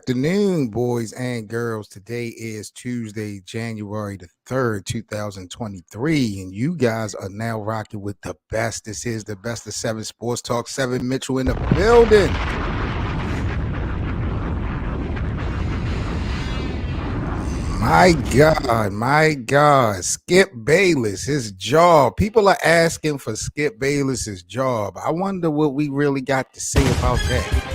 afternoon, boys and girls. Today is Tuesday, January the 3rd, 2023, and you guys are now rocking with the best. This is the best of 7 Sports Talk. 7 Mitchell in the building. My God, Skip Bayless, his job. People are asking for Skip Bayless's job. I wonder what we really got to say about that.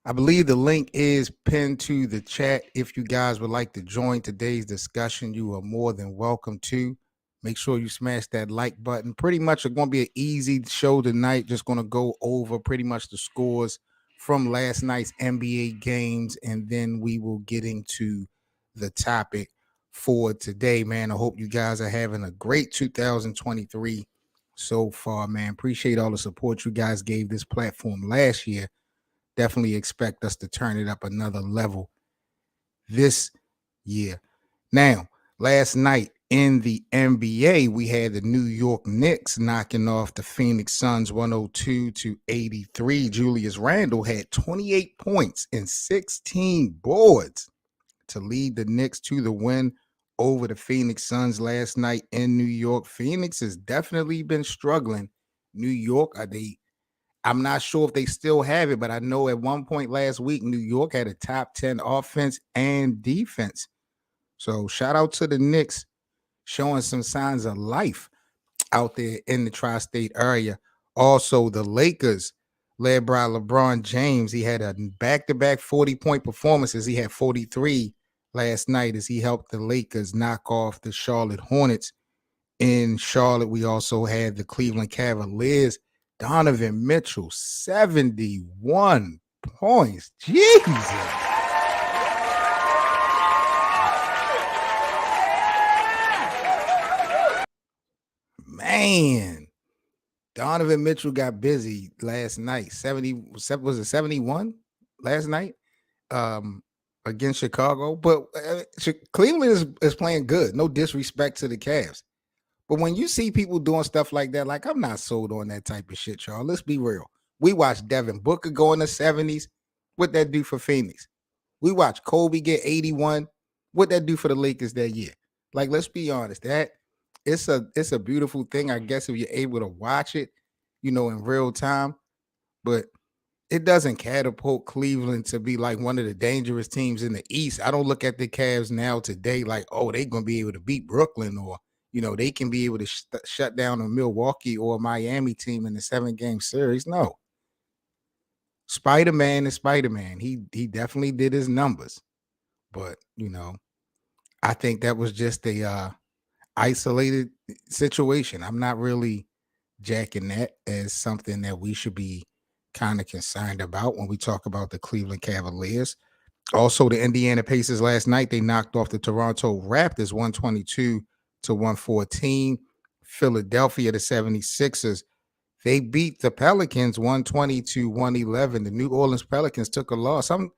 I believe the link is pinned to the chat. If you guys would like to join today's discussion, you are more than welcome to. Make sure you smash that like button. Pretty much it's going to be an easy show tonight. Just going to go over pretty much the scores from last night's NBA games, and then we will get into the topic for today, man. I hope you guys are having a great 2023 so far, man. Appreciate all the support you guys gave this platform last year. Definitely expect us to turn it up another level this year. Now, last night in the NBA, we had the New York Knicks knocking off the Phoenix Suns 102-83. Julius Randle had 28 points and 16 boards to lead the Knicks to the win over the Phoenix Suns last night in New York. Phoenix has definitely been struggling. New York, I'm not sure if they still have it, but I know at one point last week, New York had a top 10 offense and defense. So shout out to the Knicks showing some signs of life out there in the tri-state area. Also, the Lakers, led by LeBron James, he had a back-to-back 40-point performances. He had 43 last night as he helped the Lakers knock off the Charlotte Hornets. In Charlotte, we also had the Cleveland Cavaliers. Donovan Mitchell, 71 points. Jesus. Man, Donovan Mitchell got busy last night. 71 last night against Chicago? But Cleveland is playing good. No disrespect to the Cavs. But when you see people doing stuff like that, like I'm not sold on that type of shit, y'all. Let's be real. We watched Devin Booker go in the 70s. What'd that do for Phoenix? We watched Kobe get 81. What'd that do for the Lakers that year? Like, let's be honest. That it's a beautiful thing, I guess, if you're able to watch it, in real time. But it doesn't catapult Cleveland to be like one of the dangerous teams in the East. I don't look at the Cavs now today like, oh, they're going to be able to beat Brooklyn or they can be able to shut down a Milwaukee or a Miami team in the 7-game series. No. Spider-Man is Spider-Man. He definitely did his numbers. But, I think that was just a isolated situation. I'm not really jacking that as something that we should be kind of concerned about when we talk about the Cleveland Cavaliers. Also, the Indiana Pacers last night, they knocked off the Toronto Raptors 122-114. Philadelphia, the 76ers, they beat the Pelicans 120-111. The New Orleans Pelicans took a loss. I'm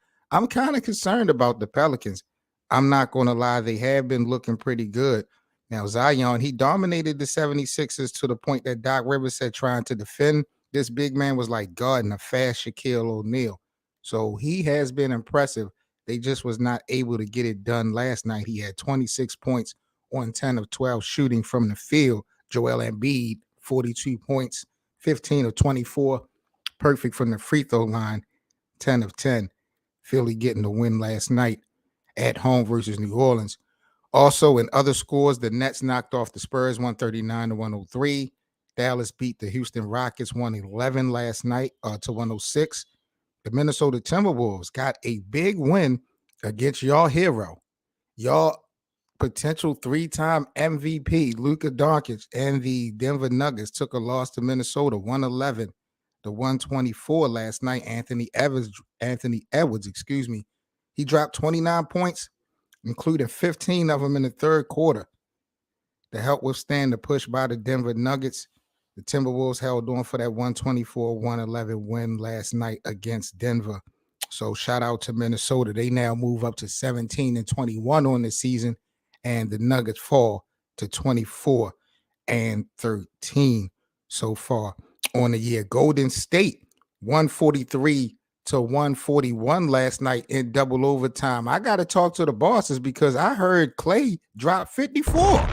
kind of concerned about the Pelicans. I'm not going to lie. They have been looking pretty good. Now, Zion, he dominated the 76ers to the point that Doc Rivers said trying to defend this big man was like guarding a fast Shaquille O'Neal. So he has been impressive. They just was not able to get it done last night. He had 26 points on 10 of 12 shooting from the field. Joel Embiid, 42 points, 15 of 24. Perfect from the free throw line, 10 of 10. Philly getting the win last night at home versus New Orleans. Also, in other scores, the Nets knocked off the Spurs 139-103. Dallas beat the Houston Rockets 111 last night to 106. The Minnesota Timberwolves got a big win against y'all hero, y'all potential 3-time MVP, Luka Doncic, and the Denver Nuggets took a loss to Minnesota 111-124 last night. Anthony Edwards, he dropped 29 points, including 15 of them in the third quarter, to help withstand the push by the Denver Nuggets. The Timberwolves held on for that 124-111 win last night against Denver. So shout out to Minnesota. They now move up to 17-21 on the season, and the Nuggets fall to 24-13 so far on the year. Golden State 143 to 141 last night in double overtime. I got to talk to the bosses because I heard Clay drop 54.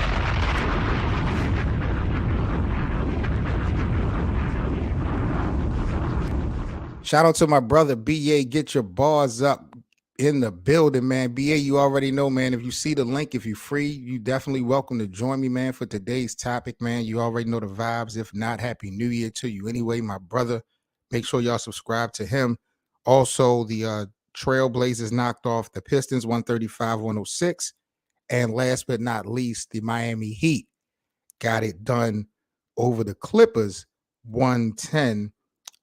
Shout out to my brother BA. Get your bars up in the building, man. BA, you already know, man. If you see the link, if you're free, you definitely welcome to join me, man, for today's topic, man. You already know the vibes. If not, Happy New Year to you anyway, my brother. Make sure y'all subscribe to him. Also, the Trailblazers knocked off the Pistons 135-106. And last but not least, the Miami Heat got it done over the Clippers 110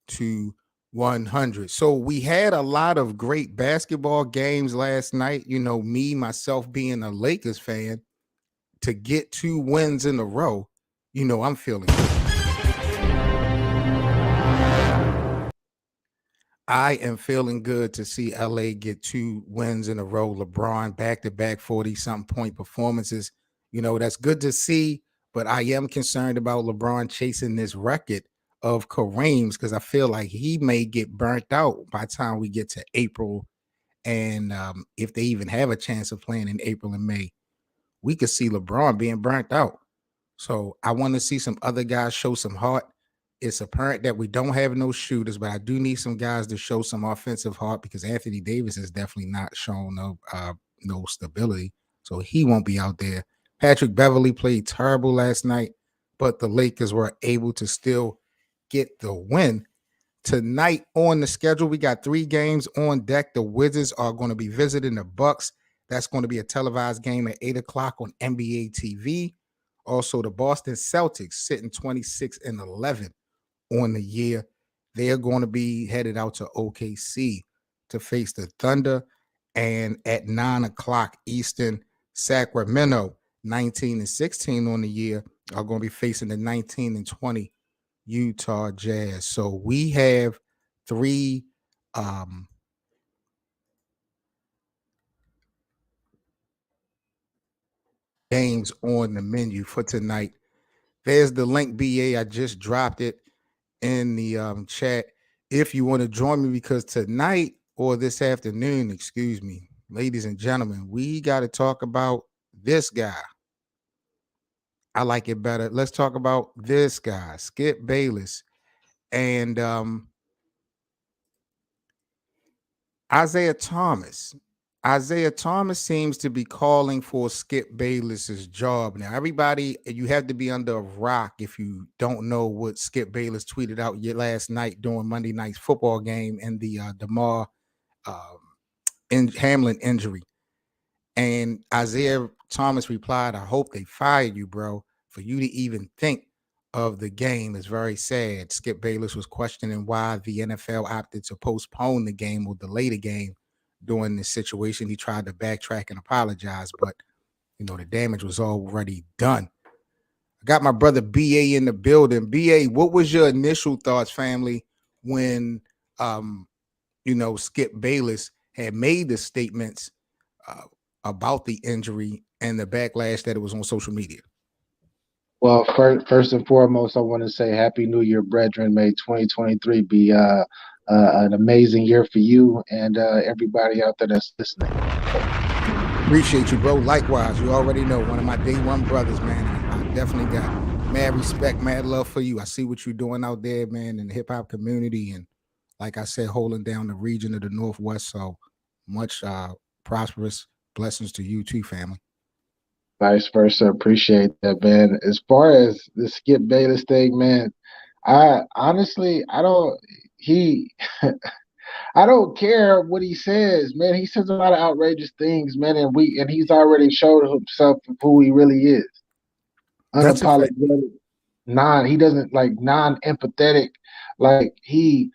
to 100. So we had a lot of great basketball games last night. You know, me, myself being a Lakers fan, to get 2 wins in a row, you know, I'm feeling good. I am feeling good to see LA get 2 wins in a row. LeBron back-to-back 40-something point performances. You know, that's good to see, but I am concerned about LeBron chasing this record of Kareem's because I feel like he may get burnt out by the time we get to April. And if they even have a chance of playing in April and May, we could see LeBron being burnt out. So I want to see some other guys show some heart. It's apparent that we don't have no shooters, but I do need some guys to show some offensive heart because Anthony Davis has definitely not shown no stability. So he won't be out there. Patrick Beverly played terrible last night, but the Lakers were able to still get the win. Tonight on the schedule, we got 3 games on deck. The Wizards are going to be visiting the Bucks. That's going to be a televised game at 8 o'clock on NBA TV. Also, the Boston Celtics sitting 26-11 on the year. They're going to be headed out to OKC to face the Thunder. And at 9 o'clock Eastern, Sacramento, 19-16 on the year, are going to be facing the 19-20 Utah Jazz. So we have 3 games on the menu for tonight. There's the link, BA. I just dropped it in the chat if you want to join me, because tonight or this afternoon, excuse me, ladies and gentlemen, we got to talk about this guy. I like it better. Let's talk about this guy, Skip Bayless. And Isiah Thomas. Isiah Thomas seems to be calling for Skip Bayless's job. Now, everybody, you have to be under a rock if you don't know what Skip Bayless tweeted out last night during Monday night's football game and the DeMar Hamlin injury. And Isiah Thomas replied, I hope they fired you, bro. For you to even think of the game is very sad. Skip Bayless was questioning why the NFL opted to postpone the game or delay the game during this situation. He tried to backtrack and apologize, but you know, the damage was already done. I got my brother BA in the building. BA, what was your initial thoughts, family, when you know, Skip Bayless had made the statements about the injury and the backlash that it was on social media? Well, first and foremost, I want to say Happy New Year, brethren. May 2023 be an amazing year for you and everybody out there that's listening. Appreciate you, bro. Likewise, you already know, one of my day one brothers, man. I definitely got mad respect, mad love for you. I see what you're doing out there, man, in the hip-hop community. And like I said, holding down the region of the Northwest. So much prosperous blessings to you too, family. Vice versa. Appreciate that, man. As far as the Skip Bayless thing, man, I honestly, I don't care what he says, man. He says a lot of outrageous things, man, and he's already showed himself who he really is. Unapologetic, he doesn't like non-empathetic, like you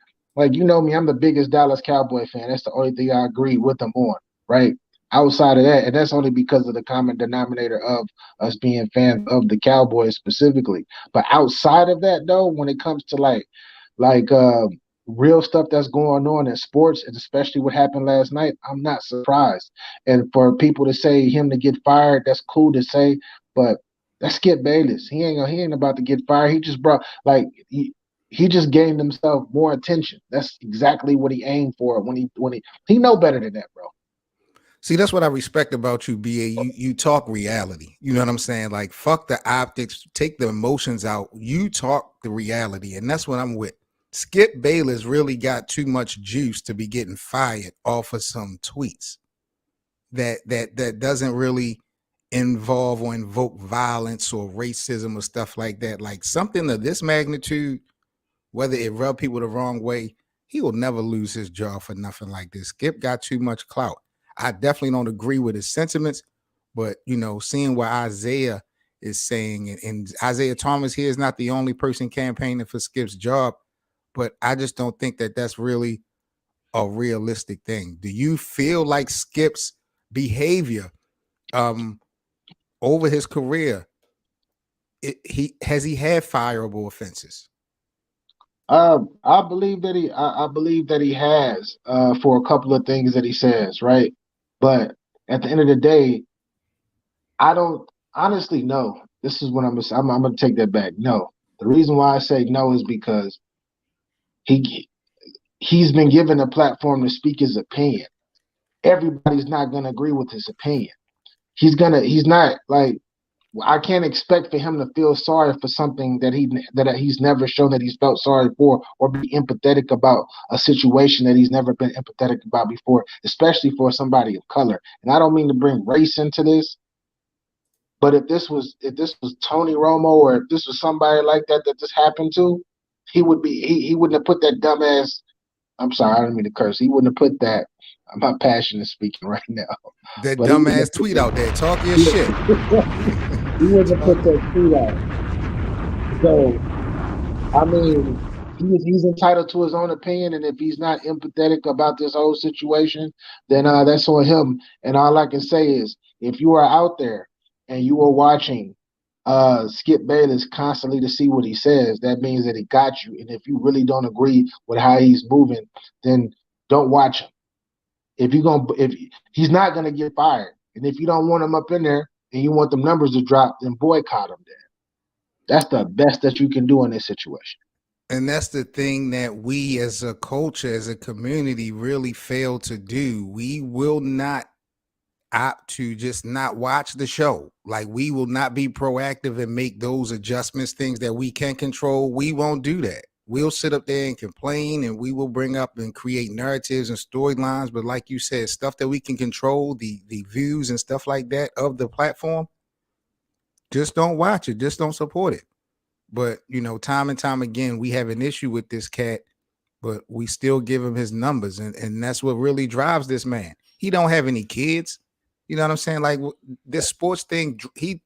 know me, I'm the biggest Dallas Cowboy fan. That's the only thing I agree with him on, right? Outside of that, and that's only because of the common denominator of us being fans of the Cowboys specifically. But outside of that, though, when it comes to like real stuff that's going on in sports, and especially what happened last night, I'm not surprised. And for people to say him to get fired, that's cool to say, but that's Skip Bayless. He ain't about to get fired. He just brought he just gained himself more attention. That's exactly what he aimed for when he know better than that, bro. See, that's what I respect about you, BA. You talk reality. You know what I'm saying? Like, fuck the optics, take the emotions out. You talk the reality, and that's what I'm with. Skip Bayless really got too much juice to be getting fired off of some tweets that doesn't really involve or invoke violence or racism or stuff like that. Like something of this magnitude, whether it rub people the wrong way, he will never lose his job for nothing like this. Skip got too much clout. I definitely don't agree with his sentiments, but seeing what Isiah is saying, and Isiah Thomas here is not the only person campaigning for Skip's job, but I just don't think that that's really a realistic thing. Do you feel like Skip's behavior over his career, he had fireable offenses? I believe that I believe that he has for a couple of things that he says, right? But at the end of the day, I don't honestly know. This is what I'm gonna take that back. No, the reason why I say no is because he he's been given a platform to speak his opinion. Everybody's not gonna agree with his opinion. He's not like I can't expect for him to feel sorry for something that he's never shown that he's felt sorry for, or be empathetic about a situation that he's never been empathetic about before, especially for somebody of color. And I don't mean to bring race into this, but if this was Tony Romo, or if this was somebody like that this happened to, he wouldn't have put that dumbass. I'm sorry, I don't mean to curse. He wouldn't have put that. My passion is speaking right now, That but he wouldn't dumbass have put tweet that. out there. Talk your He, shit. he wouldn't have put that tweet out. So I mean, he's entitled to his own opinion, and if he's not empathetic about this whole situation, then that's on him. And all I can say is, if you are out there and you are watching Skip Bayless constantly to see what he says, that means that he got you. And if you really don't agree with how he's moving, then don't watch him. If he's not gonna get fired, and if you don't want him up in there and you want them numbers to drop, then boycott him. Then that's the best that you can do in this situation. And that's the thing that we as a culture, as a community, really fail to do. We will not opt to just not watch the show. Like, we will not be proactive and make those adjustments, things that we can control. We won't do that. We'll sit up there and complain, and we will bring up and create narratives and storylines. But like you said, stuff that we can control, the views and stuff like that of the platform, just don't watch it. Just don't support it. But time and time again, we have an issue with this cat, but we still give him his numbers, and that's what really drives this man. He don't have any kids. You know what I'm saying? Like, this sports thing, he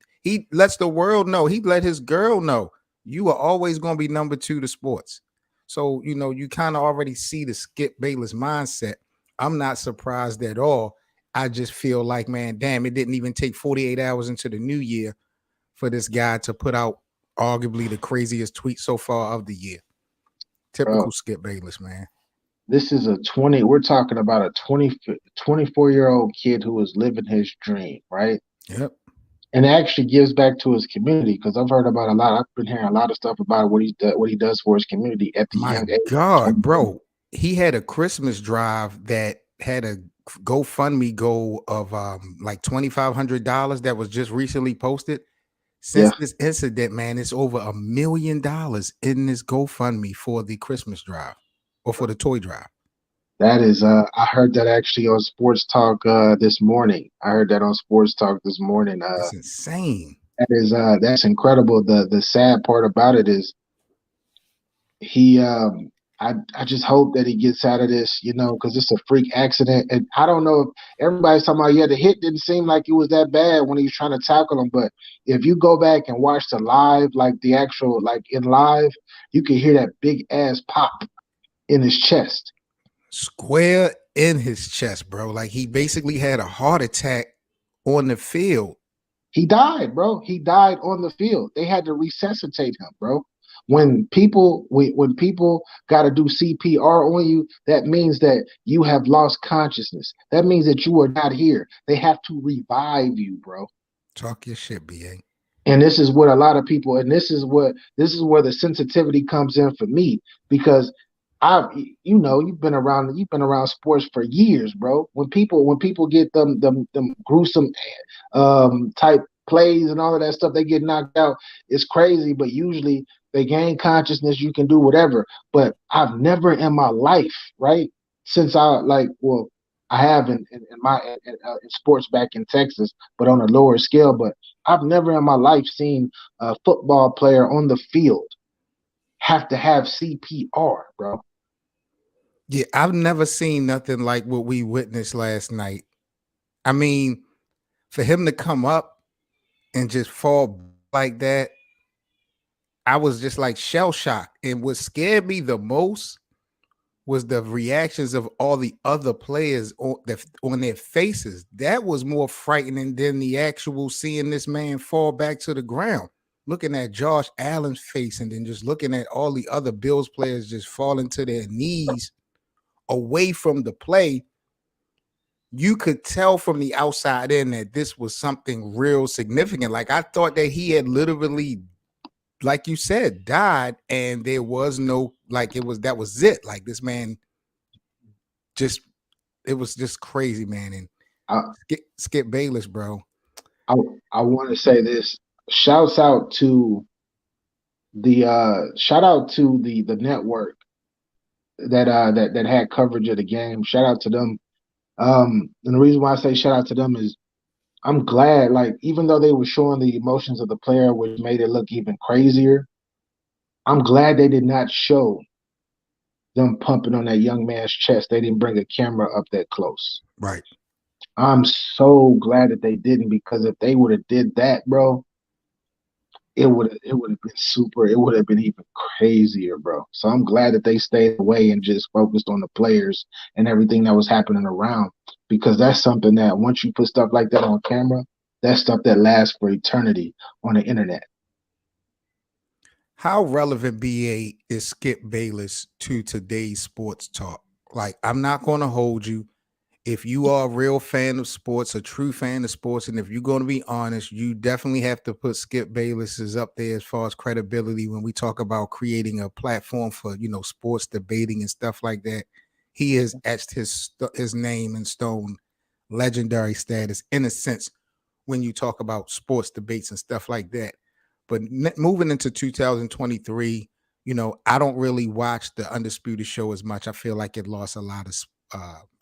lets the world know. He let his girl know you are always going to be number two to sports. So you kind of already see the Skip Bayless mindset. I'm not surprised at all. I just feel like, man, damn, it didn't even take 48 hours into the new year for this guy to put out arguably the craziest tweet so far of the year. Typical Bro, Skip Bayless, man. this is we're talking about a 24-year-old kid who is living his dream, right? Yep. And actually gives back to his community, because I've been hearing a lot of stuff about what he does for his community at the My young age of God, 24. bro. He had a Christmas drive that had a GoFundMe goal of like $2,500 that was just recently posted. Since Yeah, this incident, man, it's over $1 million in this GoFundMe for the Christmas drive or for the toy drive. that is I heard that actually on Sports Talk this morning. I heard that on Sports Talk this morning. It's insane. That's incredible. The sad part about it is he I just hope that he gets out of this, because it's a freak accident. And I don't know if everybody's talking about, yeah, the hit didn't seem like it was that bad when he was trying to tackle him. But if you go back and watch the live, like the actual, like in live, you can hear that big ass pop in his chest. Square in his chest, bro. Like, he basically had a heart attack on the field. He died, bro. He died on the field. They had to resuscitate him, bro. When people got to do CPR on you, that means that you have lost consciousness. That means that you are not here. They have to revive you, bro. Talk your shit, BA. And this is what a lot of people, and this is where the sensitivity comes in for me, because I, you've been around sports for years, bro. When people get them gruesome type plays and all of that stuff, they get knocked out. It's crazy, but usually they gain consciousness. You can do whatever. But I've never in my life, right, since I have in sports back in Texas, but on a lower scale. But I've never in my life seen a football player on the field have to have CPR, bro. Yeah, I've never seen nothing like what we witnessed last night. I mean, for him to come up and just fall like that, I was just like shell shocked. And what scared me the most was the reactions of all the other players on their faces. That was more frightening than the actual seeing this man fall back to the ground. Looking at Josh Allen's face and then just looking at all the other Bills players just falling to their knees away from the play, you could tell from the outside in that this was something real significant. Like I thought that he had literally, like you said, died, and there was no, like that was it. Like this man just, it was just crazy, man. And I Skip Bayless, bro. I, I want to say this. Shouts out to the network that had coverage of the game. Shout out to them. And the reason why I say shout out to them is I'm glad, like, even though they were showing the emotions of the player, which made it look even crazier, I'm glad they did not show them pumping on that young man's chest. They didn't bring a camera up that close. Right. I'm so glad that they didn't, because if they would have did that, bro, it would have been super. It would have been even crazier, bro. So I'm glad that they stayed away and just focused on the players and everything that was happening around, because that's something that once you put stuff like that on camera, that's stuff that lasts for eternity on the internet. How relevant, BA, is Skip Bayless to today's sports talk? Like, I'm not going to hold you. If you are a real fan of sports, a true fan of sports, and if you're going to be honest, you definitely have to put Skip Bayless is up there as far as credibility when we talk about creating a platform for, sports debating and stuff like that. He has etched his name in stone, legendary status in a sense when you talk about sports debates and stuff like that. But moving into 2023, I don't really watch the Undisputed show as much. I feel like it lost a lot of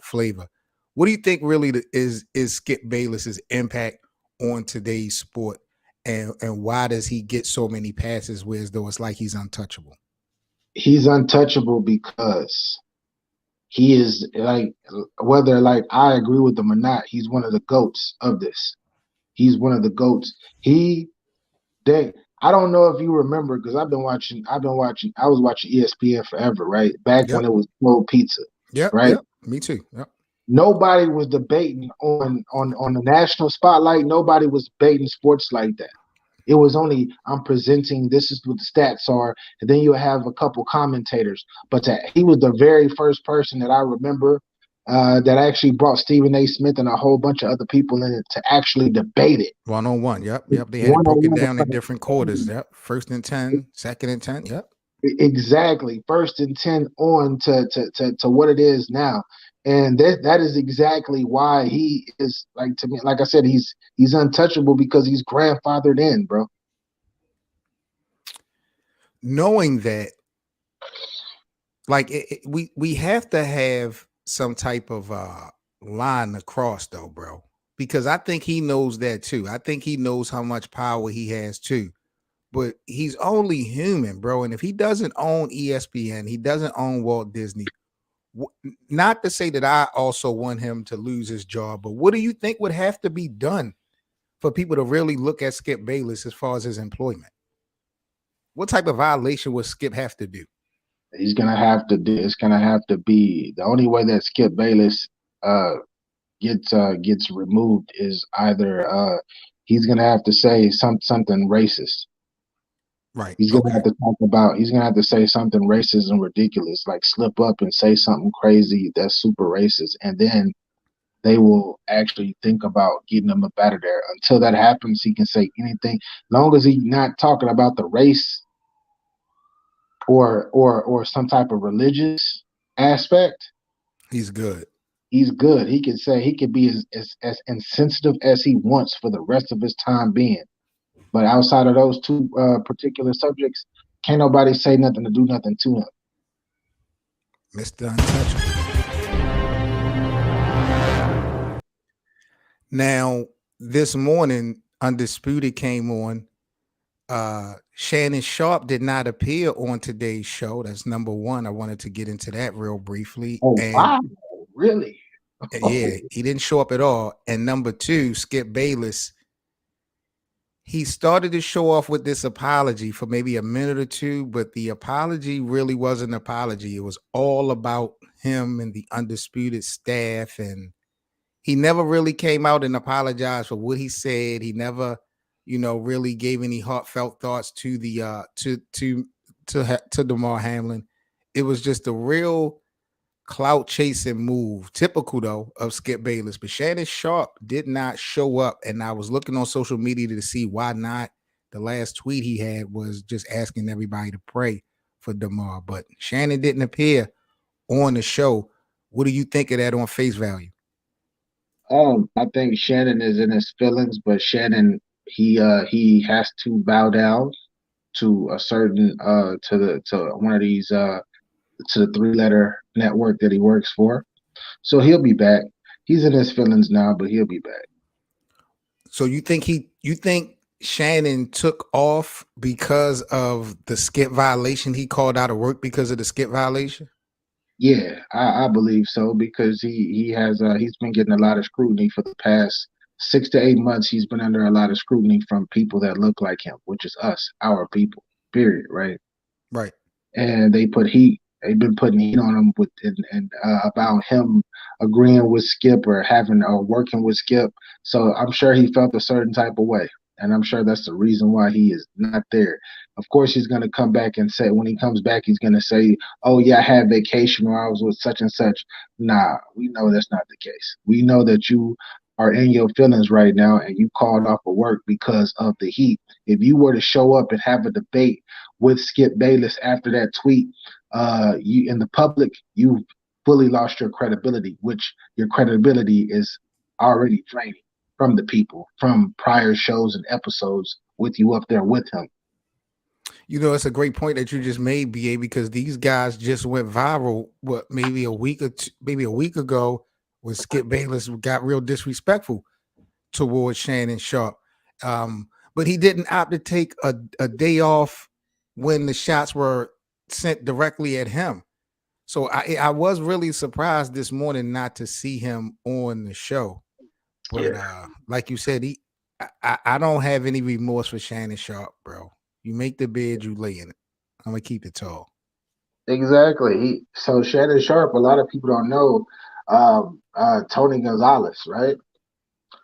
flavor. What do you think really is Skip Bayless's impact on today's sport, and why does he get so many passes whereas though it's like he's untouchable? He's untouchable because he is, like, whether like I agree with him or not, he's one of the goats of this. He's one of the goats. He They, I don't know if you remember, because I was watching ESPN forever, right? Back Yep. when it was cold pizza, Yep. right? Yep. Me too. Yep. Nobody was debating on the national spotlight. Nobody was debating sports like that. It was only, I'm presenting, this is what the stats are, and then you have a couple commentators. But he was the very first person that I remember that actually brought Stephen A. Smith and a whole bunch of other people in it to actually debate it. 1-on-1. Yep. Yep. They had it broken down in different quarters. Yep. 1st and 10, 2nd and 10. Yep. Exactly. 1st and 10 on to what it is now. And that is exactly why he is, like, to me, like I said, he's untouchable, because he's grandfathered in, bro. Knowing that, like, we have to have some type of line across though, bro, because I think he knows that too. I think he knows how much power he has too, but he's only human, bro. And if he doesn't own ESPN, he doesn't own Walt Disney. Not to say that I also want him to lose his job, but what do you think would have to be done for people to really look at Skip Bayless as far as his employment? What type of violation would Skip have to do? He's gonna have to do. It's gonna have to be the only way that Skip Bayless uh gets removed is either he's gonna have to say something racist. Right. He's gonna have to talk about. He's gonna have to say something racist and ridiculous, like slip up and say something crazy that's super racist, and then they will actually think about getting him up out of there. Until that happens, he can say anything. Long as he's not talking about the race or some type of religious aspect, he's good. he's good. He can say he can be as insensitive as he wants for the rest of his time being. But outside of those two particular subjects, can't nobody say nothing to do nothing to him. Mr. Untouchable. Now, this morning, Undisputed came on. Shannon Sharp did not appear on today's show. That's number one. I wanted to get into that real briefly. Oh, And wow. Really? yeah, he didn't show up at all. And number two, Skip Bayless, he started to show off with this apology for maybe a minute or two, but the apology really wasn't an apology. It was all about him and the Undisputed staff, and he never really came out and apologized for what he said. He never, really gave any heartfelt thoughts to the to Damar Hamlin. It was just a real clout chasing move, typical though of Skip Bayless. But Shannon Sharp did not show up, and I was looking on social media to see why not. The last tweet he had was just asking everybody to pray for Damar, but Shannon didn't appear on the show. What do you think of that on face value? I think Shannon is in his feelings, but Shannon he has to bow down to a certain to one of these to the 3-letter network that he works for. So he'll be back. He's in his feelings now, but he'll be back. So you think Shannon took off because of the skip violation? He called out of work because of the skip violation? Yeah, I believe so, because he's been getting a lot of scrutiny for the past 6 to 8 months. He's been under a lot of scrutiny from people that look like him, which is us, our people, period, right? Right. And they've been putting heat on him about him agreeing with Skip or having or working with Skip. So I'm sure he felt a certain type of way, and I'm sure that's the reason why he is not there. Of course, he's going to come back and say, when he comes back, he's going to say, "Oh yeah, I had vacation or I was with such and such." Nah, we know that's not the case. We know that you are in your feelings right now and you called off of work because of the heat. If you were to show up and have a debate with Skip Bayless after that tweet, you in the public, you've fully lost your credibility, which your credibility is already draining from the people from prior shows and episodes with you up there with him. It's a great point that you just made, BA, because these guys just went viral. What, maybe a week ago, when Skip Bayless got real disrespectful towards Shannon Sharp. But he didn't opt to take a day off when the shots were sent directly at him. So I was really surprised this morning not to see him on the show. But like you said, I don't have any remorse for Shannon Sharp, bro. You make the bed, you lay in it. I'm gonna keep it tall. Exactly. So Shannon Sharp, a lot of people don't know Tony Gonzalez, right?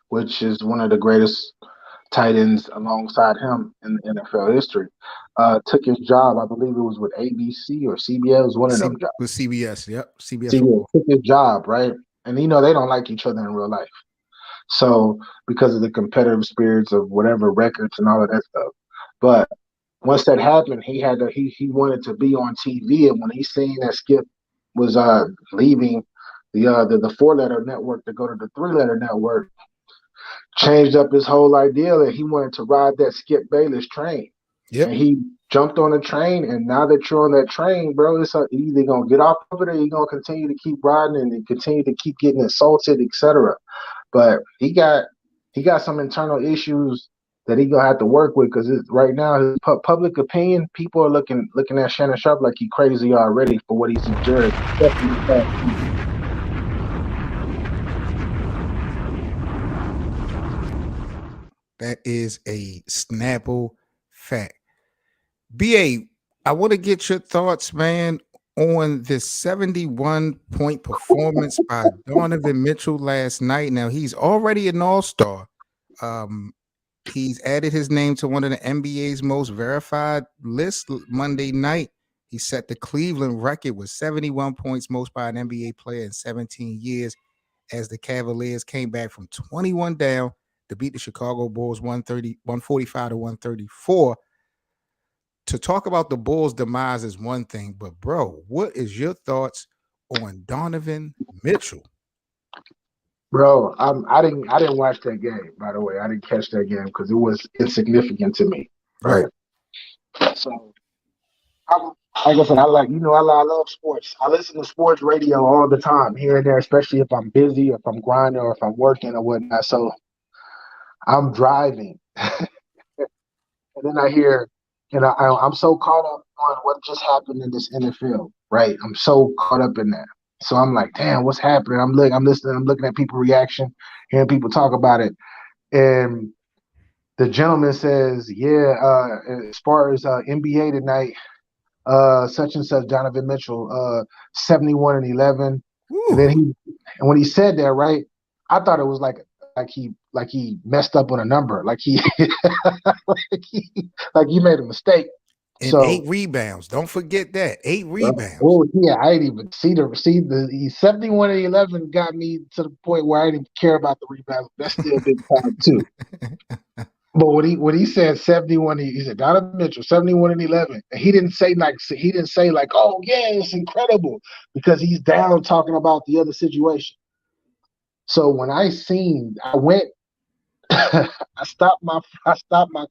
Which is one of the greatest tight ends alongside him in NFL history. Took his job, I believe it was with ABC or CBS, one of them jobs. With CBS, yep. CBS took his job, right? And they don't like each other in real life. So because of the competitive spirits of whatever records and all of that stuff. But once that happened, he wanted to be on TV, and when he seen that Skip was leaving the 4-letter network to go to the 3-letter network, changed up his whole idea that he wanted to ride that Skip Bayless train. Yep. And he jumped on the train, and now that you're on that train, bro, it's either gonna get off of it or you're gonna continue to keep riding and continue to keep getting insulted, etc. But he got some internal issues that he gonna have to work with, because right now his public opinion, people are looking at Shannon Sharp like he crazy already for what he's endured. That is a Snapple fact. BA, I want to get your thoughts, man, on this 71-point performance by Donovan Mitchell last night. Now, he's already an all-star. He's added his name to one of the NBA's most verified lists Monday night. He set the Cleveland record with 71 points, most by an NBA player in 17 years. as the Cavaliers came back from 21 down to beat the Chicago Bulls 145 to 134. To talk about the Bulls' demise is one thing, but bro, what is your thoughts on Donovan Mitchell? Bro, I didn't watch that game, by the way. I didn't catch that game because it was insignificant to me. Right. So I'm like I said, I love sports. I listen to sports radio all the time, here and there, especially if I'm busy, if I'm grinding, or if I'm working or whatnot. So I'm driving, and then I hear, I'm so caught up on what just happened in this NFL. Right, I'm so caught up in that. So I'm like, damn, what's happening? I'm listening. I'm looking at people's reaction, hearing people talk about it, and the gentleman says, yeah, as far as NBA tonight, such and such, Donovan Mitchell, 71 and 11. And then when he said that, right, I thought it was like he messed up on a number, like he like he made a mistake. And 8 rebounds. Don't forget that. 8 rebounds. Oh yeah, I didn't even see the 71 and 11 got me to the point where I didn't care about the rebounds. That's still big time too. But when he said 71, he said Donovan Mitchell 71 and 11. And he didn't say like, oh yeah, it's incredible, because he's down talking about the other situation. So when I went, I stopped my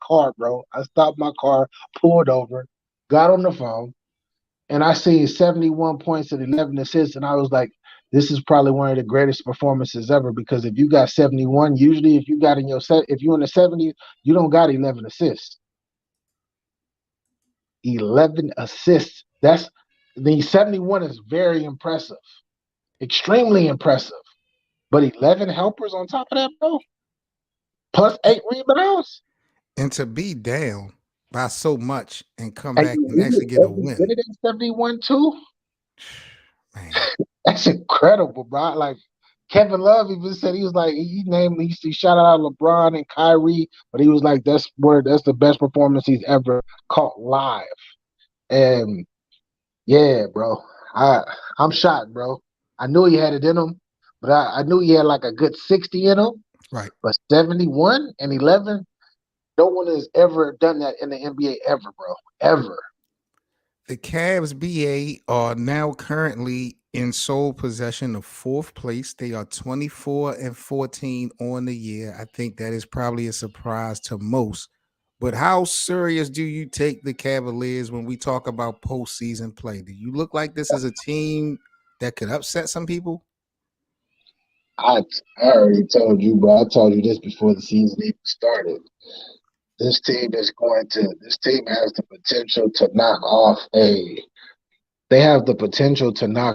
car, bro. I stopped my car, pulled over, got on the phone, and I seen 71 points and 11 assists, and I was like, this is probably one of the greatest performances ever, because if you got 71, usually if you're in the 70s, you don't got 11 assists. 11 assists. The 71 is very impressive, extremely impressive. But 11 helpers on top of that, bro, plus 8 rebounds. And to be down by so much and come back and actually get a win. 71 too. Man, that's incredible, bro. Like Kevin Love even said, he was like, he shouted out LeBron and Kyrie, but he was like, that's the best performance he's ever caught live. And yeah, bro, I'm shocked, bro. I knew he had it in him, but I knew he had like a good 60 in him. Right. But 71 and 11, no one has ever done that in the NBA ever, bro. Ever. The Cavs BA are now currently in sole possession of 4th place. They are 24 and 14 on the year. I think that is probably a surprise to most. But how serious do you take the Cavaliers when we talk about postseason play? Do you look like this is a team that could upset some people? I already told you, bro. I told you this before the season even started. This team has the potential to knock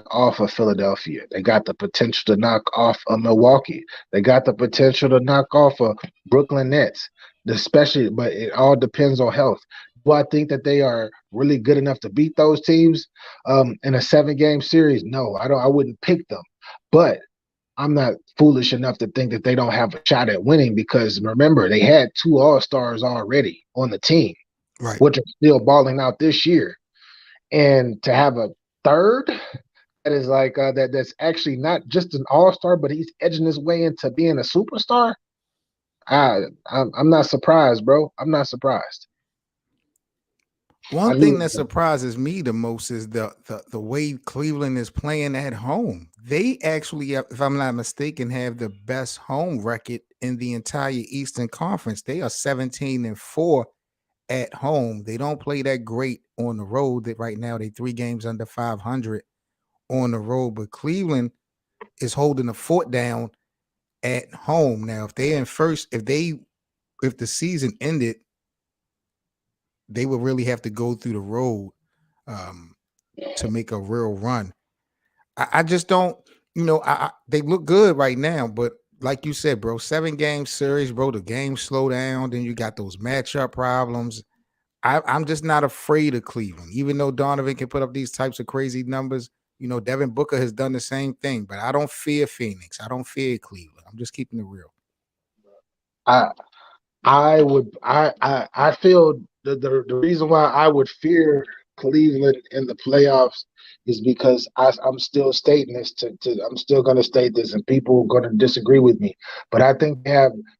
off a Philadelphia. They got the potential to knock off a Milwaukee. They got the potential to knock off a Brooklyn Nets, but it all depends on health. Do I think that they are really good enough to beat those teams in a 7-game series? No, I don't. I wouldn't pick them. But I'm not foolish enough to think that they don't have a shot at winning, because remember, they had 2 All-Stars already on the team, right, which are still balling out this year. And to have a third that is like that's actually not just an All-Star, but he's edging his way into being a superstar, I'm not surprised, bro. I'm not surprised. One thing that surprises me the most is the way Cleveland is playing at home. They actually, if I'm not mistaken, have the best home record in the entire Eastern Conference. They are 17 and 4 at home. They don't play that great on the road. That right now they 3 games under 500 on the road. But Cleveland is holding the fort down at home. Now, if they're in first, if the season ended, they would really have to go through the road to make a real run. I just don't, they look good right now, but like you said, bro, 7-game series, bro, the games slow down, then you got those matchup problems. I'm just not afraid of Cleveland, even though Donovan can put up these types of crazy numbers. Devin Booker has done the same thing, but I don't fear Phoenix. I don't fear Cleveland. I'm just keeping it real. I feel the reason why I would fear Cleveland in the playoffs is because I'm still stating this. I'm still going to state this, and people are going to disagree with me. But I think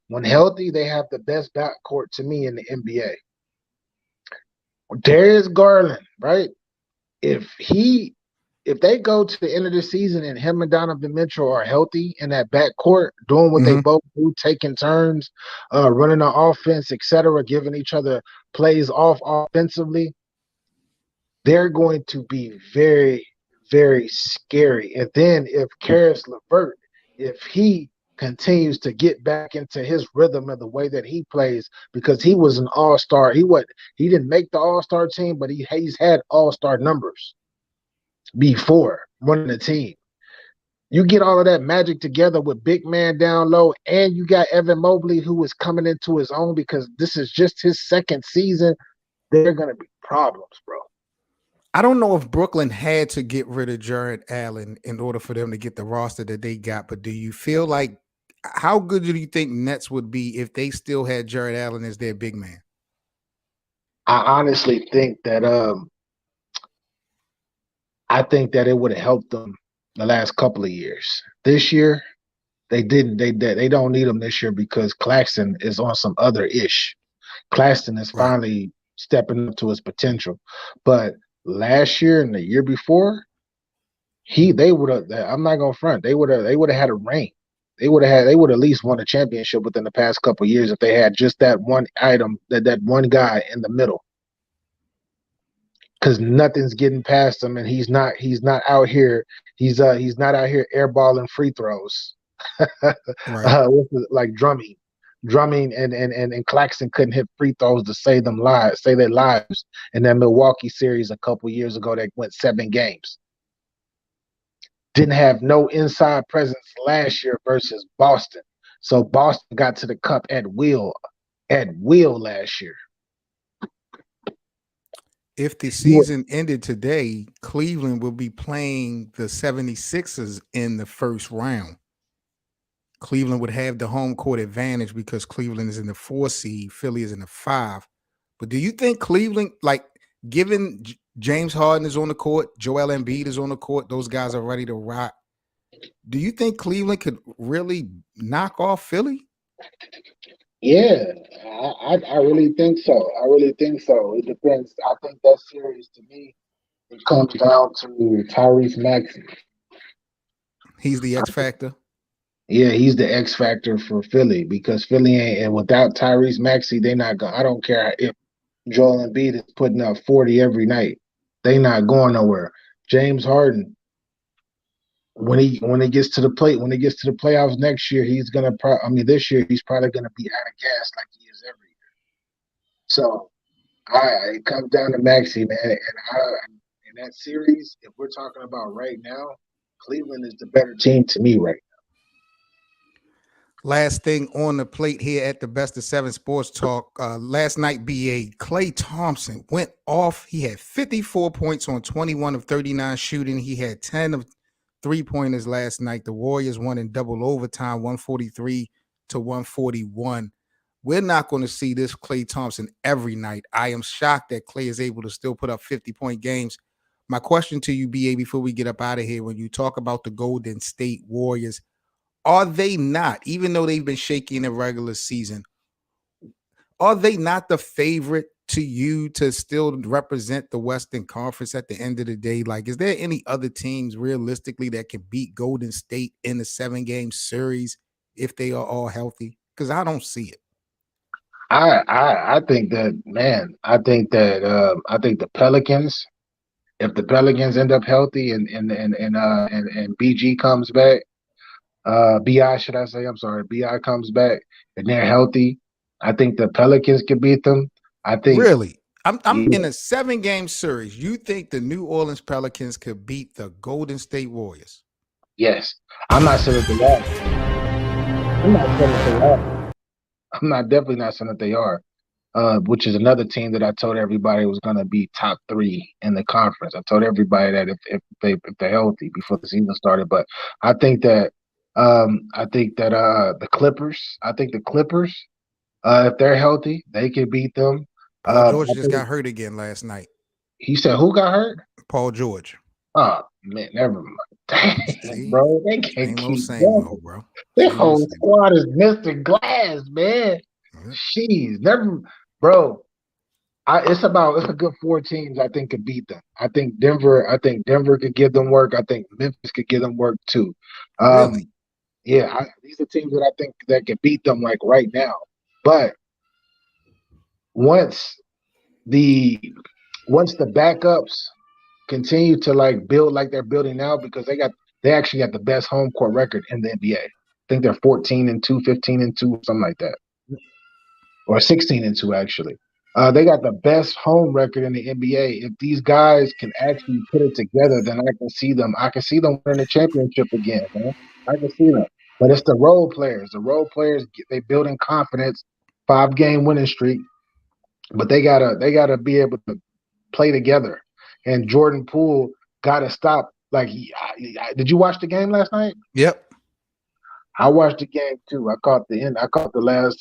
when healthy, they have the best backcourt to me in the NBA. Darius Garland, right? If they go to the end of the season and him and Donovan Mitchell are healthy in that backcourt, doing what they both do, taking turns, running the offense, etc., giving each other plays off offensively, they're going to be very, very scary. And then if Karis LeVert, if he continues to get back into his rhythm of the way that he plays, because he was an all-star. He didn't make the all-star team, but he's had all-star numbers before running the team. You get all of that magic together with big man down low, and you got Evan Mobley, who is coming into his own because this is just his second season. They're going to be problems, bro. I don't know if Brooklyn had to get rid of Jared Allen in order for them to get the roster that they got, but do you feel like, how good do you think Nets would be if they still had Jared Allen as their big man? I honestly think that it would have helped them the last couple of years. This year, they didn't. They don't need him this year because Claxton is on some other ish. Claxton is finally stepping up to his potential. But last year and the year before, they would have. I'm not gonna front. They would have had a ring. They would have at least won a championship within the past couple of years if they had just that one item, that one guy in the middle. Because nothing's getting past him, and he's not out here. He's not out here airballing free throws, like drumming, and Claxton couldn't hit free throws to save their lives in that Milwaukee series a couple years ago that went 7 games. Didn't have no inside presence last year versus Boston, so Boston got to the cup at will last year. If the season ended today, Cleveland will be playing the 76ers in the first round. Cleveland would have the home court advantage because Cleveland is in the 4 seed, Philly is in the 5. But do you think Cleveland, like, given James Harden is on the court, Joel Embiid is on the court, those guys are ready to rock, do you think Cleveland could really knock off Philly? Yeah, I really think so. It depends. I think that series, to me, it comes down to Tyrese Maxey. He's the X factor? Yeah, he's the X factor for Philly because Philly ain't, and without Tyrese Maxey, they're not going. I don't care if Joel Embiid is putting up 40 every night. They not going nowhere. James Harden, when he gets to the playoffs next year, he's gonna. This year he's probably gonna be out of gas like he is every year. So, it comes down to Maxey, man, and in that series, if we're talking about right now, Cleveland is the better team to me right now. Last thing on the plate here at the Best of 7 Sports Talk. Last night, BA, Klay Thompson went off. He had 54 points on 21 of 39 shooting. He had 10 of 3-pointers last night. The Warriors won in double overtime, 143-141. We're not going to see this Klay Thompson every night. I am shocked that Klay is able to still put up 50-point games. My question to you, BA, before we get up out of here, when you talk about the Golden State Warriors, are they not, even though they've been shaky in the regular season, are they not the favorite to you to still represent the Western Conference at the end of the day? Like, is there any other teams realistically that can beat Golden State in the 7-game series if they are all healthy? Because I don't see it. I think that, man, I think the Pelicans, if the Pelicans end up healthy and BG comes back, BI, should I say? I'm sorry. BI comes back and they're healthy. I think the Pelicans can beat them. I think. Really? I'm in a 7-game series. You think the New Orleans Pelicans could beat the Golden State Warriors? Yes. I'm not saying that they are. I'm definitely not saying that they are. Which is another team that I told everybody was going to be top 3 in the conference. I told everybody that if they're healthy before the season started. But I think that the Clippers. If they're healthy, they can beat them. Paul George just got hurt again last night. He said, "Who got hurt?" Paul George. Oh man, never mind. Damn, See, bro, they can't same old, keep same going. old, bro. Their Same old, whole same old. squad is Mr. Glass, man. Yeah. Jeez, never, bro. It's a good 4 teams I think could beat them. I think Denver could give them work. I think Memphis could give them work too. Really? Yeah, these are teams that I think that could beat them like right now. But once the once the backups continue to like build like they're building now, because they actually got the best home court record in the NBA. I think they're 14-2, 15-2, something like that, or 16-2 actually. They got the best home record in the NBA. If these guys can actually put it together, then I can see them. I can see them winning a championship again, man. I can see them. But it's the role players. The role players, they build in confidence. 5-game winning streak, but they gotta be able to play together. And Jordan Poole gotta stop. Like, did you watch the game last night? Yep. I watched the game too. I caught the end. I caught the last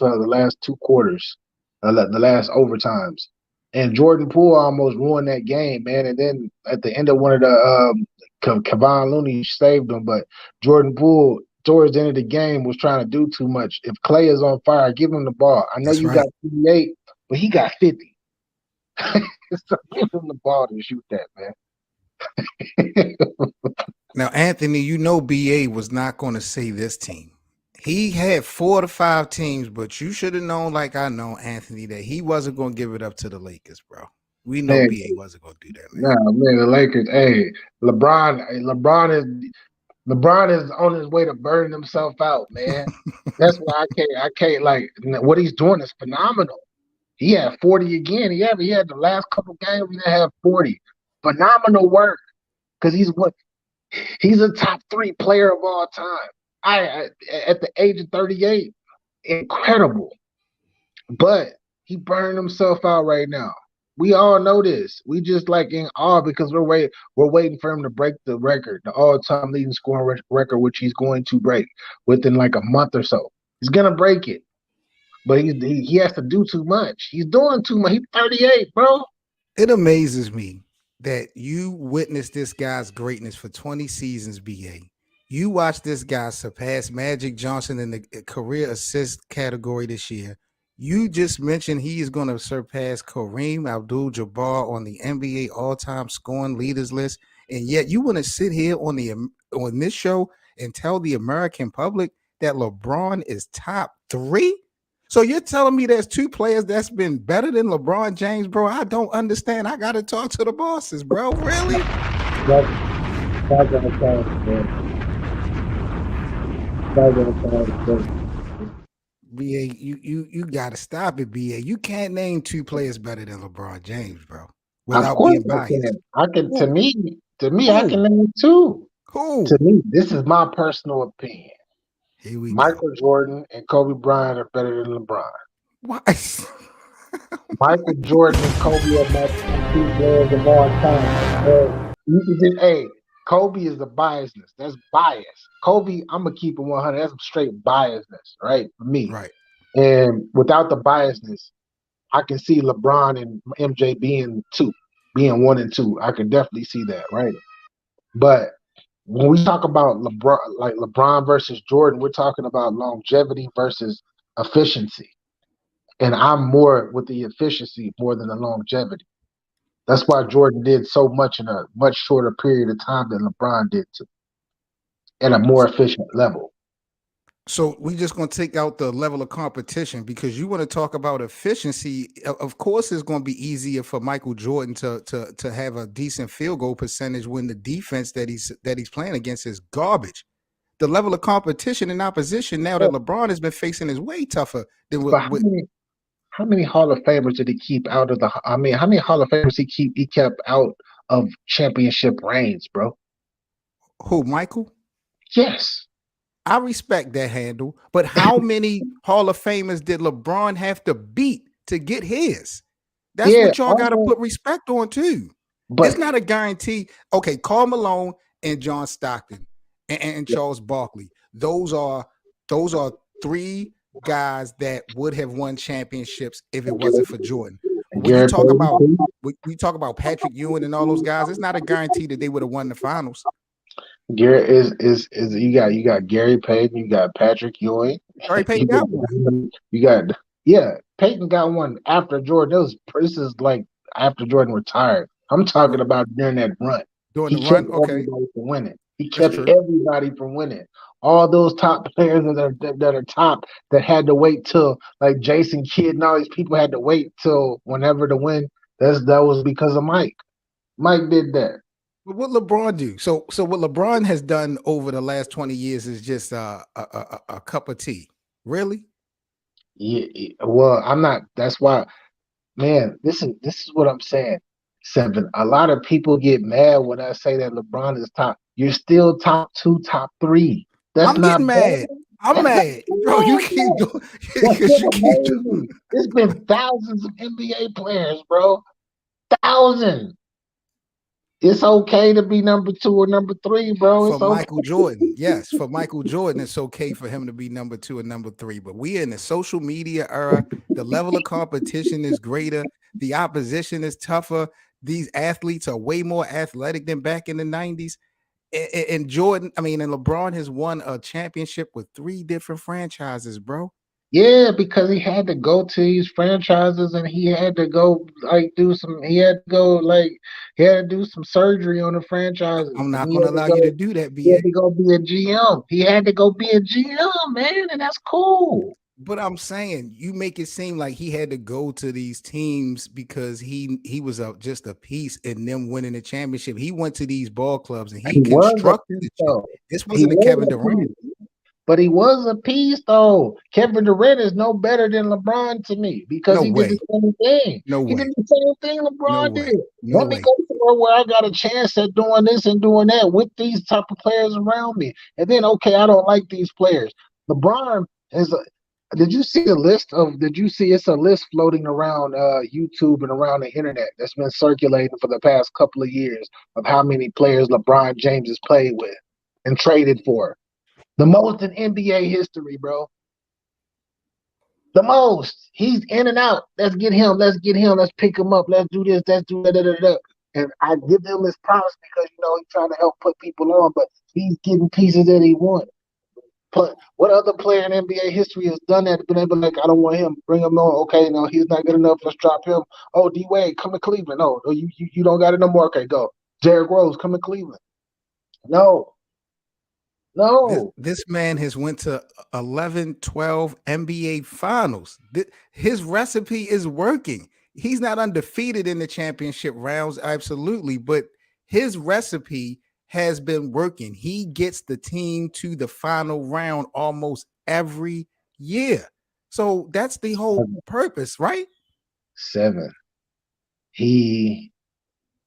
2 quarters, the last overtimes, and Jordan Poole almost ruined that game, man. And then at the end of one of the Kevon Looney saved him, but Jordan Poole towards the end of the game was trying to do too much. If Clay is on fire, give him the ball. I know That's you right. got 38, but he got 50. So give him the ball to shoot that, man. Now, Anthony, you know BA was not going to say this team. He had 4 to 5 teams, but you should have known, like I know, Anthony, that he wasn't going to give it up to the Lakers, bro. We know Man, BA wasn't going to do that, man. nah, man, the Lakers. Hey, LeBron is on his way to burning himself out, man. That's why I can't like what he's doing is phenomenal. He had 40 again. He had the last couple games he didn't have 40. Phenomenal work because he's a top 3 player of all time. I at the age of 38, incredible. But he burned himself out right now. We all know this. We just like in awe because we're waiting for him to break the record, the all-time leading scoring record, which he's going to break within like a month or so. He's gonna break it, but he has to do too much. He's doing too much. He's 38, bro. It amazes me that you witnessed this guy's greatness for 20 seasons, BA. You watched this guy surpass Magic Johnson in the career assist category this year. You just mentioned he is going to surpass Kareem Abdul-Jabbar on the NBA all-time scoring leaders list, and yet you want to sit here on this show and tell the American public that LeBron is top 3? So you're telling me there's 2 players that's been better than LeBron James, bro? I don't understand. I got to talk to the bosses, bro. Really? BA, you got to stop it, BA. You can't name 2 players better than LeBron James, bro, Of without course being biased. I can. Who? To me, I can name 2. Who? To me, this is my personal opinion. Here we go. Michael Jordan and Kobe Bryant are better than LeBron. What? Michael Jordan and Kobe are my top 2 players of all time. Hey, Kobe is the biasness. That's bias. Kobe, I'm gonna keep it 100. That's straight biasness, right? For me. Right. And without the biasness, I can see LeBron and MJ being 1 and 2. I can definitely see that, right? But when we talk about LeBron versus Jordan, we're talking about longevity versus efficiency. And I'm more with the efficiency more than the longevity. That's why Jordan did so much in a much shorter period of time than LeBron did too, at a more efficient level. So we just going to take out the level of competition because you want to talk about efficiency. Of course, it's going to be easier for Michael Jordan to have a decent field goal percentage when the defense that he's playing against is garbage. The level of competition and opposition now that LeBron has been facing is way tougher than how many Hall of Famers did he keep out of the? I mean, how many Hall of Famers he kept out of championship reigns, bro? Who, Michael? Yes. I respect that handle, but how many Hall of Famers did LeBron have to beat to get his? That's what y'all got to put respect on too. But it's not a guarantee. Okay, Karl Malone and John Stockton and Charles Barkley. Those are 3 guys that would have won championships if it wasn't for Jordan. when you talk about Patrick Ewing and all those guys, it's not a guarantee that they would have won the finals. Gary is you got Gary Payton, you got Patrick Ewing, Gary Payton got one. You got Payton got one after Jordan. This is like after Jordan retired. I'm talking about during that run. During the run, okay. Everybody from winning. He kept everybody from winning. All those top players that are top that had to wait till like Jason Kidd and all these people had to wait till whenever to win. That was because of Mike. Mike did that. But what LeBron do? So what LeBron has done over the last 20 years is just a cup of tea. Really? Yeah. Well, I'm not. That's why, man. This is what I'm saying. 7. A lot of people get mad when I say that LeBron is top. You're still top 2, top 3. That's I'm getting mad. I'm mad. Bro, you keep doing There's been thousands of NBA players, bro. Thousands. It's okay to be number 2 or number 3, bro. For Michael Jordan. Yes, for Michael Jordan, it's okay for him to be number 2 and number 3. But we're in the social media era. The level of competition is greater. The opposition is tougher. These athletes are way more athletic than back in the 90s. And LeBron has won a championship with 3 different franchises, bro. Yeah, because he had to go to these franchises and he had to go do some surgery on the franchises. I'm not gonna allow you to do that, BA. He had to go be a GM. He had to go be a GM, man, and that's cool. But I'm saying you make it seem like he had to go to these teams because he was just a piece in them winning the championship. He went to these ball clubs and he constructed it. This wasn't a Kevin Durant. But he was a piece, though. Kevin Durant is no better than LeBron to me because he did the same thing. He did the same thing LeBron did. Let me go somewhere where I got a chance at doing this and doing that with these type of players around me. And then, okay, I don't like these players. LeBron is did you see it's a list floating around YouTube and around the internet that's been circulating for the past couple of years of how many players LeBron James has played with and traded for. The most in NBA history, bro. The most. He's in and out. Let's get him. Let's pick him up. Let's do this. Let's do that. And I give him his props because, he's trying to help put people on, but he's getting pieces that he wants. But what other player in NBA history has done that? Been able to, I don't want him. Bring him on. Okay, no, he's not good enough. Let's drop him. Oh, D-Wade, come to Cleveland. No, you don't got it no more. Okay, go. Derrick Rose, come to Cleveland. No. This man has went to 11, 12 NBA finals. His recipe is working. He's not undefeated in the championship rounds, absolutely, but his recipe has been working. He gets the team to the final round almost every year. So that's the whole purpose, right? 7.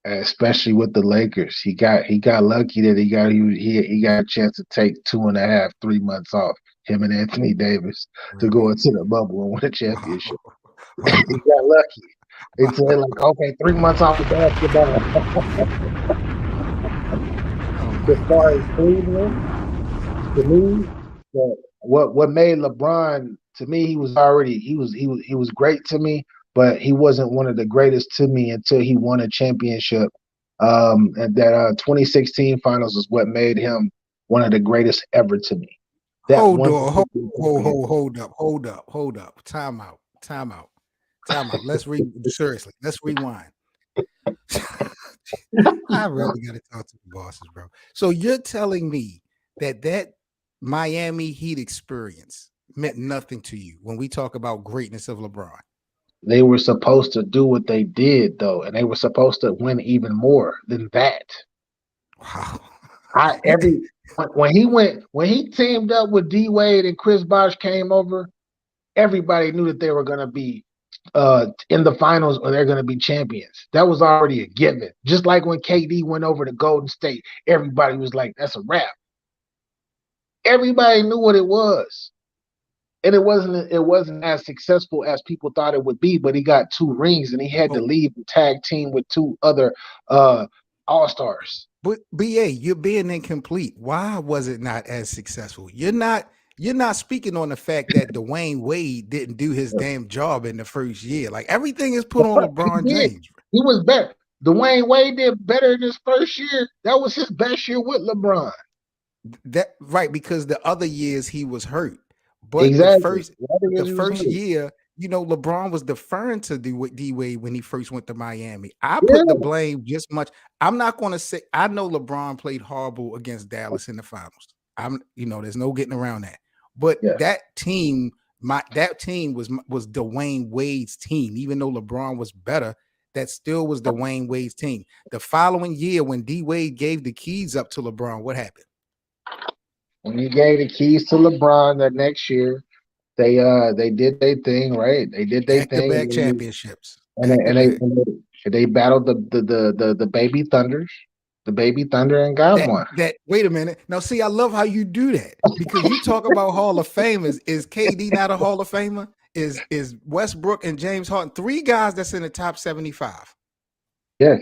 Especially with the Lakers, he got lucky that he got a chance to take 2.5, 3 months off. Him and Anthony Davis to go into the bubble and win a championship. He got lucky. They said okay, 3 months off the basketball. As far as Cleveland, to me, what made LeBron to me, he was great to me. But he wasn't one of the greatest to me until he won a championship. And that 2016 finals is what made him one of the greatest ever to me. Hold up. Time out. Let's seriously. Let's rewind. I really got to talk to the bosses, bro. So you're telling me that Miami Heat experience meant nothing to you when we talk about greatness of LeBron? They were supposed to do what they did, though, and they were supposed to win even more than that. Wow. When he teamed up with D-Wade and Chris Bosh came over, everybody knew that they were going to be in the finals or they're going to be champions. That was already a given. Just like when KD went over to Golden State, everybody was like, that's a wrap. Everybody knew what it was. And it wasn't as successful as people thought it would be, but he got 2 rings and he had to leave the tag team with 2 other all-stars. But BA, you're being incomplete. Why was it not as successful? You're not you're not speaking on the fact that Dwayne Wade didn't do his damn job in the first year. Like everything is put on LeBron James. He was better. Dwayne Wade did better in his first year. That was his best year with LeBron. That right, because the other years he was hurt. But Exactly. the first year, LeBron was deferring to D Wade when he first went to Miami. I put the blame just much. I'm not going to say I know LeBron played horrible against Dallas in the finals. There's no getting around that. But that team was Dwayne Wade's team. Even though LeBron was better, that still was Dwayne Wade's team. The following year, when D Wade gave the keys up to LeBron, what happened? When he gave the keys to LeBron that next year, they did their thing, right? They did their thing. Back-to-back championships. And they battled the baby Thunders, and got one. Wait a minute. Now, see, I love how you do that because you talk about Hall of Famers. Is KD not a Hall of Famer? Is Westbrook and James Harden 3 guys that's in the top 75? Yes.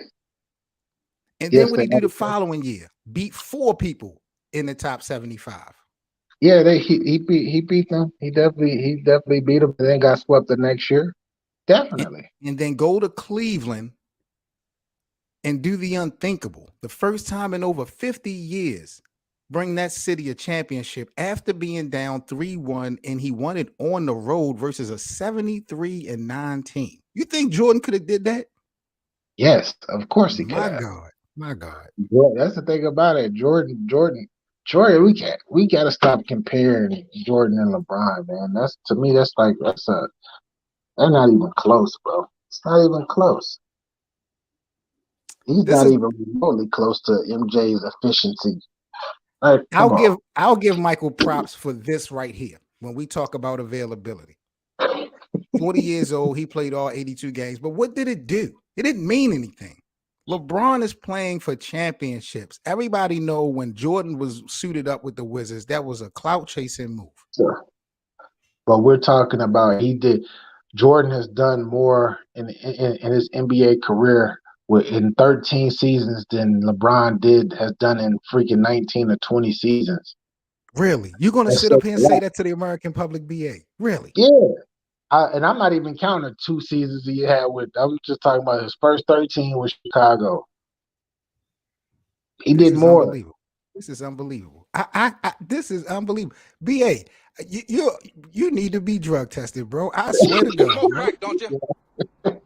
And then what he do the following year? Beat 4 people in the top 75. Yeah, he beat them. He definitely beat them, and then got swept the next year. Definitely. And then go to Cleveland and do the unthinkable. The first time in over 50 years, bring that city a championship after being down 3-1, and he won it on the road versus a 73-9 team. You think Jordan could have did that? Yes, of course he could. My God. Well, that's the thing about it. Jordan, we got to stop comparing Jordan and LeBron, man. To me, they're not even close, bro. It's not even close. He's not even remotely close to MJ's efficiency. Like, I'll give Michael props for this right here when we talk about availability. 40 years old, he played all 82 games, but what did it do? It didn't mean anything. LeBron is playing for championships. Everybody know when Jordan was suited up with the Wizards, that was a clout chasing move. Sure. But we're talking about Jordan has done more in his NBA career in 13 seasons than LeBron has done in freaking 19 or 20 seasons. Really? You're going to sit up here and say that to the American public, BA? Really? Yeah. And I'm not even counting 2 seasons he had I'm just talking about his first 13 with Chicago. He did more. Unbelievable. This is unbelievable. This is unbelievable. BA, you need to be drug tested, bro. I swear to God. You smoke crack, don't you?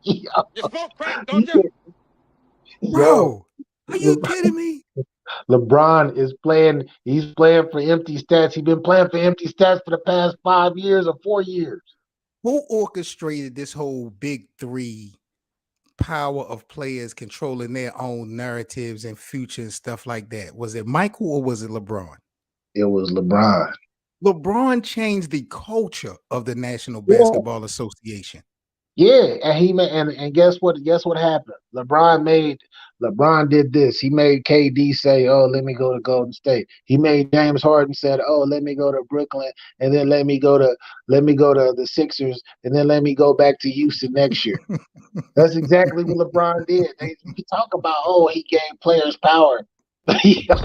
You smoke crack, don't you? Bro, are you kidding me? LeBron is playing. He's playing for empty stats. He's been playing for empty stats for the past 5 years or 4 years. Who orchestrated this whole big 3 power of players controlling their own narratives and future and stuff like that? Was it Michael or was it LeBron? It was LeBron. LeBron changed the culture of the National Basketball Association. Yeah, and guess what? Guess what happened? LeBron did this. He made KD say, "Oh, let me go to Golden State." He made James Harden said, "Oh, let me go to Brooklyn, and then let me go to the Sixers, and then let me go back to Houston next year." That's exactly what LeBron did. You talk about, he gave players power. Hey, it's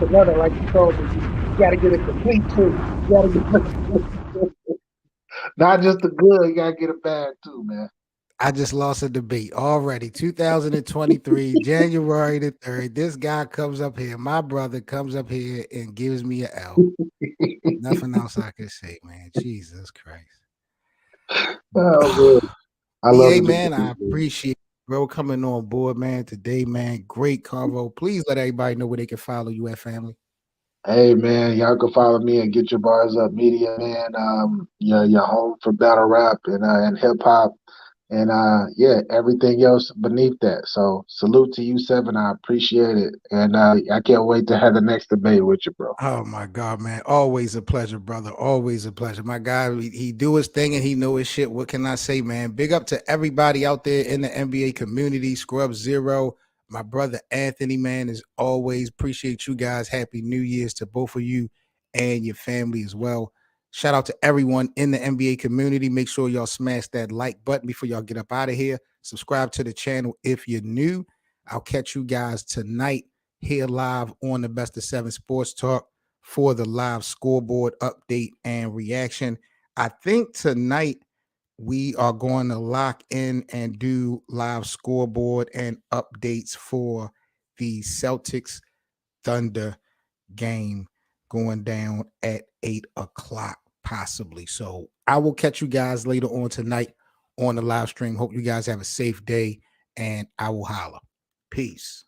another, like you told me, you got to get a complete too. You got to get not just the good, you gotta get it bad too, man. I just lost a debate already. 2023, January the 3rd. This guy comes up here, my brother comes up here and gives me an L. Nothing else I can say, man. Jesus Christ. Oh, man. I love it, man. I appreciate bro coming on board, man. Today, man. Great convo. Please let everybody know where they can follow you at, family. Hey man, y'all can follow me and Get Your Bars Up Media, man. Your home for battle rap and hip hop, and everything else beneath that. So salute to you, Seven. I appreciate it, and I can't wait to have the next debate with you, bro. Oh my God, man! Always a pleasure, brother. Always a pleasure. My guy, he do his thing and he know his shit. What can I say, man? Big up to everybody out there in the NBA community. Scrub Zero. My brother Anthony, man, as always, appreciate you guys. Happy New Year's to both of you and your family as well. Shout out to everyone in the NBA community. Make sure y'all smash that like button before y'all get up out of here. Subscribe to the channel if you're new. I'll catch you guys tonight here live on the Best of 7 Sports Talk. for the live scoreboard update and reaction. I think tonight we are going to lock in and do live scoreboard and updates for the Celtics Thunder game going down at 8 o'clock, possibly. So I will catch you guys later on tonight on the live stream. Hope you guys have a safe day, and I will holler. Peace.